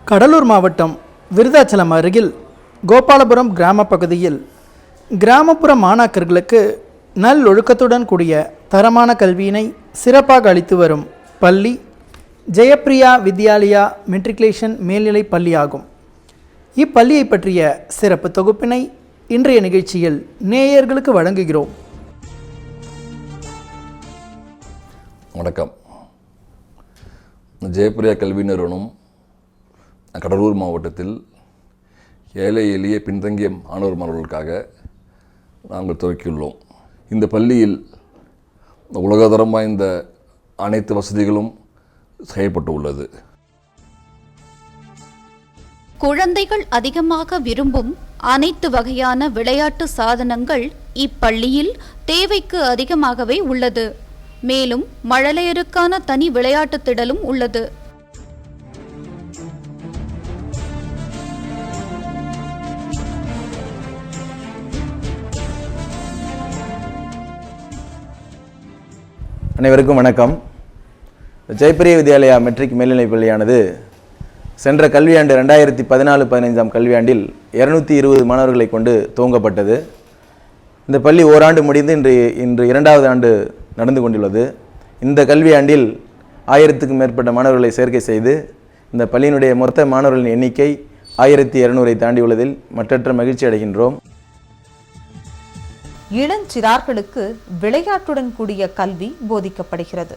கடலூர் மாவட்டம் விருதாச்சலம் அருகில் கோபாலபுரம் கிராம பகுதியில் கிராமப்புற மாணாக்கர்களுக்கு நல்லொழுக்கத்துடன் கூடிய தரமான கல்வியினை சிறப்பாக அளித்து வரும் பள்ளி ஜெயப்பிரியா வித்யாலயா மெட்ரிகுலேஷன் மேல்நிலை பள்ளியாகும். இப்பள்ளியை பற்றிய சிறப்பு தொகுப்பினை இன்றைய நிகழ்ச்சியில் நேயர்களுக்கு வழங்குகிறோம். வணக்கம். ஜெயப்பிரியா கல்வி நிறுவனம் கடலூர் மாவட்டத்தில் ஏழை எளிய பின்தங்கிய மாணவர் மாணவர்களுக்காக நாங்கள் துவக்கியுள்ளோம். இந்த பள்ளியில் உலகத்தரம் வாய்ந்த அனைத்து வசதிகளும் செய்யப்பட்டு உள்ளது. குழந்தைகள் அதிகமாக விரும்பும் அனைத்து வகையான விளையாட்டு சாதனங்கள் இப்பள்ளியில் தேவைக்கு அதிகமாகவே உள்ளது. மேலும் மழலையருக்கான தனி விளையாட்டு திடலும் உள்ளது. அனைவருக்கும் வணக்கம். ஜெயப்பிரியா வித்யாலயா மெட்ரிக் மேல்நிலைப் பள்ளியானது சென்ற கல்வியாண்டு 2014-15 கல்வியாண்டில் 220 மாணவர்களை கொண்டு துவங்கப்பட்டது. இந்த பள்ளி ஓராண்டு முடிந்து இன்று இரண்டாவது ஆண்டு நடந்து கொண்டுள்ளது. இந்த கல்வியாண்டில் 1000க்கும் மேற்பட்ட மாணவர்களை சேர்க்கை செய்து இந்த பள்ளியினுடைய மொத்த மாணவர்களின் எண்ணிக்கை 1200 தாண்டியுள்ளதில் மற்றற்ற மகிழ்ச்சி அடைகின்றோம். இளஞ்சிறார்களுக்கு விளையாட்டுடன் கூடிய கல்வி போதிக்கப்படுகிறது.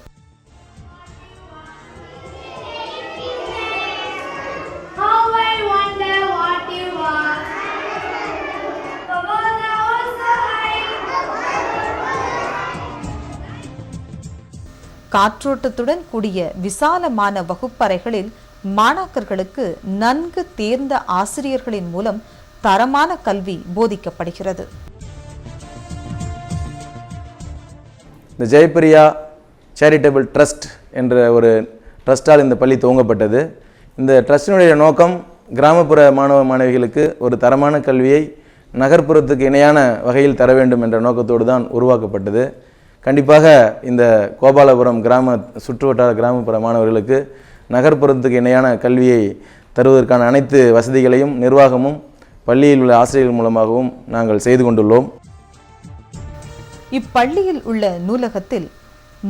காற்றோட்டத்துடன் கூடிய விசாலமான வகுப்பறைகளில் மாணாக்கர்களுக்கு நன்கு தேர்ந்த ஆசிரியர்களின் மூலம் தரமான கல்வி போதிக்கப்படுகிறது. இந்த ஜெயப்பிரியா சேரிட்டபிள் ட்ரஸ்ட் என்ற ஒரு ட்ரஸ்டால் இந்த பள்ளி துவங்கப்பட்டது. இந்த ட்ரஸ்டினுடைய நோக்கம் கிராமப்புற மாணவ மாணவிகளுக்கு ஒரு தரமான கல்வியை நகர்ப்புறத்துக்கு இணையான வகையில் தர வேண்டும் என்ற நோக்கத்தோடு தான் உருவாக்கப்பட்டது. கண்டிப்பாக இந்த கோபாலபுரம் சுற்றுவட்டார கிராமப்புற மாணவர்களுக்கு நகர்ப்புறத்துக்கு இணையான கல்வியை தருவதற்கான அனைத்து வசதிகளையும் நிர்வாகமும் பள்ளியில் உள்ள ஆசிரியர்கள் மூலமாகவும் நாங்கள் செய்து கொண்டுள்ளோம். இப்பள்ளியில் உள்ள நூலகத்தில்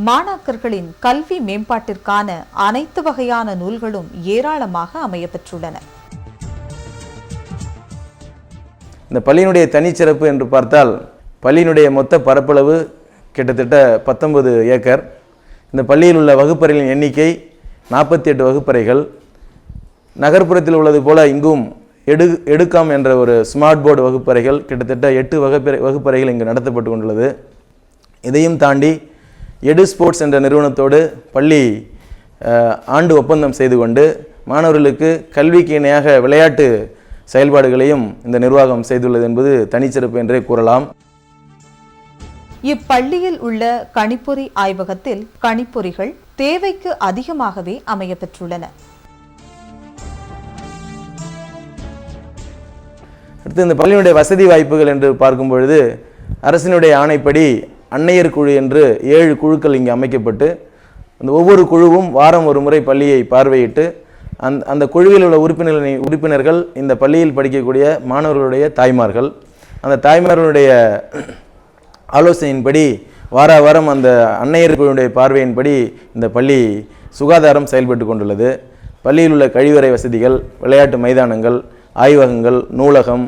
மாணாக்கர்களின் கல்வி மேம்பாட்டிற்கான அனைத்து வகையான நூல்களும் ஏராளமாக அமையப்பெற்றுள்ளன. இந்த பள்ளியினுடைய தனிச்சிறப்பு என்று பார்த்தால் பள்ளியினுடைய மொத்த பரப்பளவு கிட்டத்தட்ட 19 ஏக்கர். இந்த பள்ளியில் உள்ள வகுப்பறைகளின் எண்ணிக்கை 48 வகுப்பறைகள். நகர்ப்புறத்தில் உள்ளது போல இங்கும் எடுக்காம் என்ற ஒரு ஸ்மார்ட் போர்டு வகுப்பறைகள் கிட்டத்தட்ட 8 வகுப்பறைகள் இங்கு நடத்தப்பட்டு கொண்டுள்ளது. இதையும் தாண்டி எடு ஸ்போர்ட்ஸ் என்ற நிறுவனத்தோடு பள்ளி ஆண்டு ஒப்பந்தம் செய்து கொண்டு மாணவர்களுக்கு கல்விக்கு இணையாக விளையாட்டு செயல்பாடுகளையும் இந்த நிர்வாகம் செய்துள்ளது என்பது தனிச்சிறப்பு என்றே கூறலாம். இப்பள்ளியில் உள்ள கணிப்பொறி ஆய்வகத்தில் கணிப்பொறிகள் தேவைக்கு அதிகமாகவே அமையப்பெற்றுள்ளன. அடுத்து இந்த பள்ளியினுடைய வசதி வாய்ப்புகள் என்று பார்க்கும் பொழுது அரசினுடைய ஆணைப்படி அன்னையர் குழு என்று 7 குழுக்கள் இங்கே அமைக்கப்பட்டு அந்த ஒவ்வொரு குழுவும் வாரம் ஒரு முறை பள்ளியை பார்வையிட்டு அந்த குழுவில் உள்ள உறுப்பினர்கள் இந்த பள்ளியில் படிக்கக்கூடிய மாணவர்களுடைய தாய்மார்கள். அந்த தாய்மார்களுடைய ஆலோசனையின்படி வாரம் அந்த அன்னையர் குழுவுடைய பார்வையின்படி இந்த பள்ளி சுகாதாரம் செயல்பட்டு கொண்டுள்ளது. பள்ளியில் உள்ள கழிவறை வசதிகள், விளையாட்டு மைதானங்கள், ஆய்வகங்கள், நூலகம்,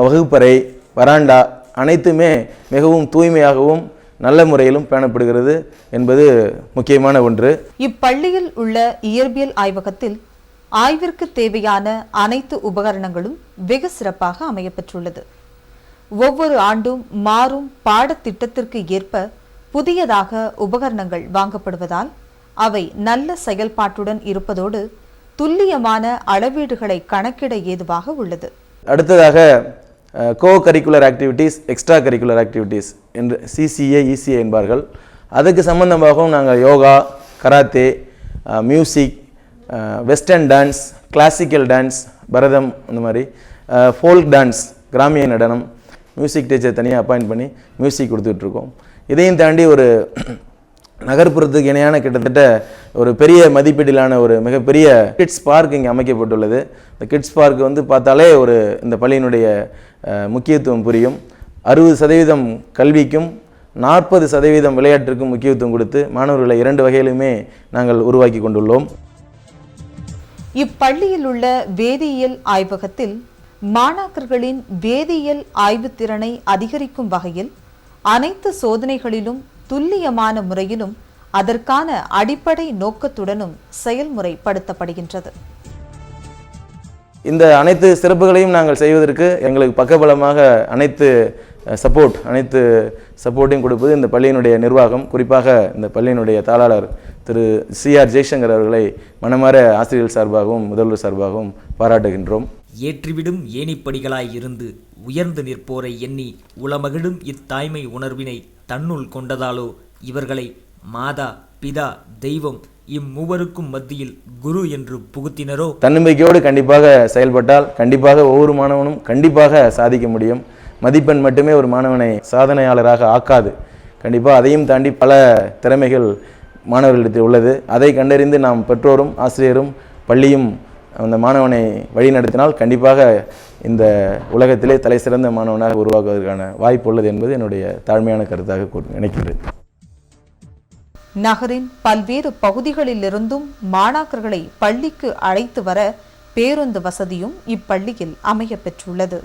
வகுப்பறை, வராண்டா அனைத்துமே மிகவும் தூய்மையாகவும் நல்ல முறையிலும் பேணப்படுகிறது என்பது முக்கியமான ஒன்று. இப்பள்ளியில் உள்ள இயற்பியல் ஆய்வகத்தில் ஆய்விற்கு தேவையான அனைத்து உபகரணங்களும் வெகு சிறப்பாக அமையப்பெற்றுள்ளது. ஒவ்வொரு ஆண்டும் மாறும் பாடத்திட்டத்திற்கு ஏற்ப புதியதாக உபகரணங்கள் வாங்கப்படுவதால் அவை நல்ல செயல்பாட்டுடன் இருப்பதோடு துல்லியமான அளவீடுகளை கணக்கிட ஏதுவாக உள்ளது. அடுத்ததாக co curricular activities, extra curricular activities என்று CCA, ECA என்பார்கள். அதுக்கு சம்பந்தமாகவும் நாங்கள் yoga, karate, music, western dance, classical dance, Bharatam, அந்த மாதிரி ஃபோல்க் டான்ஸ், கிராமிய நடனம், மியூசிக் டீச்சர் தனியாக அப்பாயிண்ட் பண்ணி மியூசிக் கொடுத்துட்ருக்கோம். இதையும் தாண்டி ஒரு நகர்ப்புறத்துக்கு இணையான கிட்டத்தட்ட ஒரு பெரிய மதிப்பீட்டிலான ஒரு மிகப்பெரிய கிட்ஸ் பார்க் இங்கே அமைக்கப்பட்டுள்ளது. இந்த கிட்ஸ் பார்க் வந்து பார்த்தாலே இந்த பள்ளியினுடைய முக்கியத்துவம் புரியும். 60% கல்விக்கும் 40% விளையாட்டிற்கும் முக்கியத்துவம் கொடுத்து மாணவர்களை 2 வகையிலுமே நாங்கள் உருவாக்கி கொண்டுள்ளோம். இப்பள்ளியில் உள்ள வேதியியல் ஆய்வகத்தில் மாணாக்கர்களின் வேதியியல் ஆய்வுத்திறனை அதிகரிக்கும் வகையில் அனைத்து சோதனைகளிலும் துல்லியமான முறையிலும் அதற்கான அடிப்படை நோக்கத்துடனும் செயல்முறைப்படுத்தப்படுகின்றது. இந்த அனைத்து சிறப்புகளையும் நாங்கள் செய்வதற்கு எங்களுக்கு பக்கபலமாக அனைத்து சப்போர்ட்டையும் கொடுப்பது இந்த பள்ளியினுடைய நிர்வாகம். குறிப்பாக இந்த பள்ளியினுடைய தாளாளர் திரு CR ஜெய்சங்கர் அவர்களை மனமாற ஆசிரியர்கள் சார்பாகவும் முதல்வர் சார்பாகவும் பாராட்டுகின்றோம். ஏற்றிவிடும் ஏணிப்படிகளாய் இருந்து உயர்ந்து நிற்போரை எண்ணி உளமகிழும் இத்தாய்மை உணர்வினை தன்னுள் கொண்டதாலோ இவர்களை மாதா பிதா தெய்வம் இம்மூவருக்கும் மத்தியில் குரு என்று புகுத்தினரோ. தன்னம்பிக்கையோடு கண்டிப்பாக செயல்பட்டால் கண்டிப்பாக ஒவ்வொரு மாணவனும் கண்டிப்பாக சாதிக்க முடியும். மதிப்பெண் மட்டுமே ஒரு மாணவனை சாதனையாளராக ஆக்காது. கண்டிப்பாக அதையும் தாண்டி பல திறமைகள் மாணவர்களிடத்தில் உள்ளது. அதை கண்டறிந்து நாம் பெற்றோரும் ஆசிரியரும் பள்ளியும் அந்த மாணவனை வழிநடத்தினால் கண்டிப்பாக இந்த உலகத்திலே தலை சிறந்த மாணவனாக உருவாக்குவதற்கான வாய்ப்பு உள்ளது என்பது என்னுடைய தாழ்மையான கருத்தாக நினைக்கிறேன். நகரின் பல்வேறு பகுதிகளிலிருந்தும் மாணாக்கர்களை பள்ளிக்கு அழைத்து வர பேருந்து வசதியும் இப்பள்ளியில் அமைய பெற்றுள்ளது.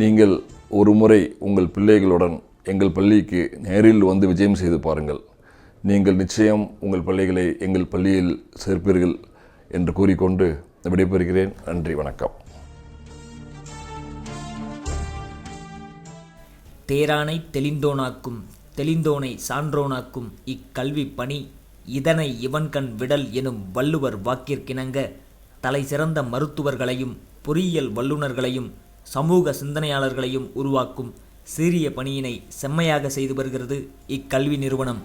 நீங்கள் ஒரு முறை உங்கள் பிள்ளைகளுடன் எங்கள் பள்ளிக்கு நேரில் வந்து விஜயம் செய்து பாருங்கள். நீங்கள் நிச்சயம் உங்கள் பிள்ளைகளை எங்கள் பள்ளியில் சேர்ப்பீர்கள் என்று கூறிக்கொண்டு விடைபெறுகிறேன். நன்றி, வணக்கம். தேரானை தெளிந்தோனாக்கும் தெளிந்தோனை சான்றோனாக்கும் இக்கல்வி பணி இதனை இவன்கண் விடல் எனும் வள்ளுவர் வாக்கிற்கிணங்க தலை சிறந்த மருத்துவர்களையும் பொறியியல் வல்லுநர்களையும் சமூக சிந்தனையாளர்களையும் உருவாக்கும் சீரிய பணியினை செம்மையாக செய்து வருகிறது இக்கல்வி நிறுவனம்.